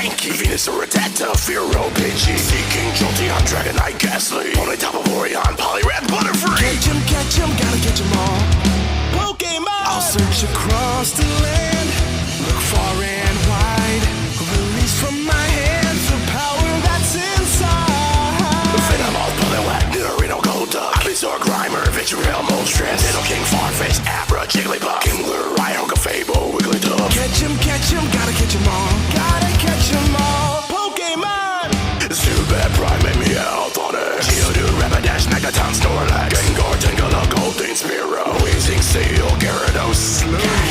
Inky, Venusaur, Rattata, Fearow, Pidgey, Seeking, Jolteon, Dragonite, Ghastly, Ponyta, Vaporeon, Poliwrath, Butterfree. Catch 'em, gotta catch 'em all. Pokemon! I'll search across the land, look far and wide, release from my hands the power that's inside. Venomoth, Poliwag, Nidorino, Golduck, Ivysaur, Grimer, Victreebel, Moltres, Nidoking, Farfetch'd, Abra, Jigglypuff, Kingler, Rhyhorn, Fable, Wigglytuff. Catch 'em, gotta catch 'em all. Gotta catch 'em all. Pokemon! Zubat, Prime, Meowth, Geodude, Rapidash, Megaton, Snorlax, Gengar, Tangela, Goldeen, Spearow, Weezing, Seal, Gyarados, Sludge.